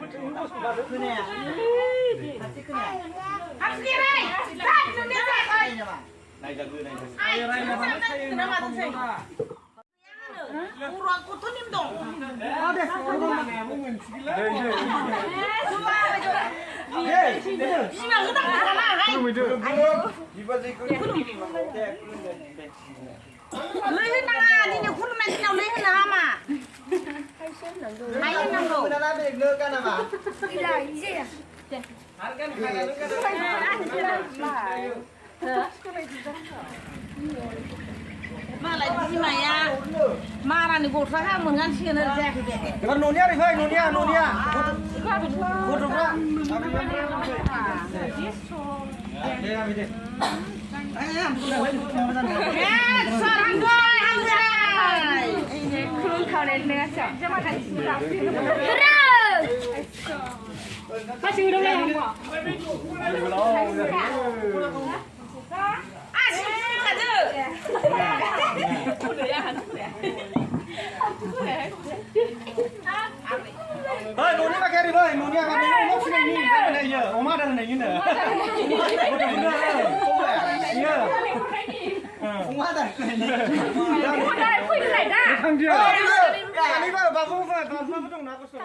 그네. 같이 그네. 학생이 다 준비해. 나이가 그 나이가. 아이라이 그나마 드세요. 우랑 코토님도. 아, 네. 네. 이만 그다가 하나. lấy na đi nhiều khuôn này nhau lấy na mà mấy năm rồi nó bị ngơ cái nào mà đi là gì à mà lại gì mày à mà là người gột ra một ngăn xiên ra cái gì con nôn nhá đi thôi nôn nhá cột rồi đó 사랑 거야 항상 그런 털에 내가 진짜 같이 쓰라 그래 다시 그러래 한번 아 진짜 thôi nôn nhá cái đi thôi nôn nhá cái nó xin đi cái này giờ ông má đang này như này ông má đang này đây quỳ cái này ra thằng kia đi vào bà không phải bà không có trong nào có sổ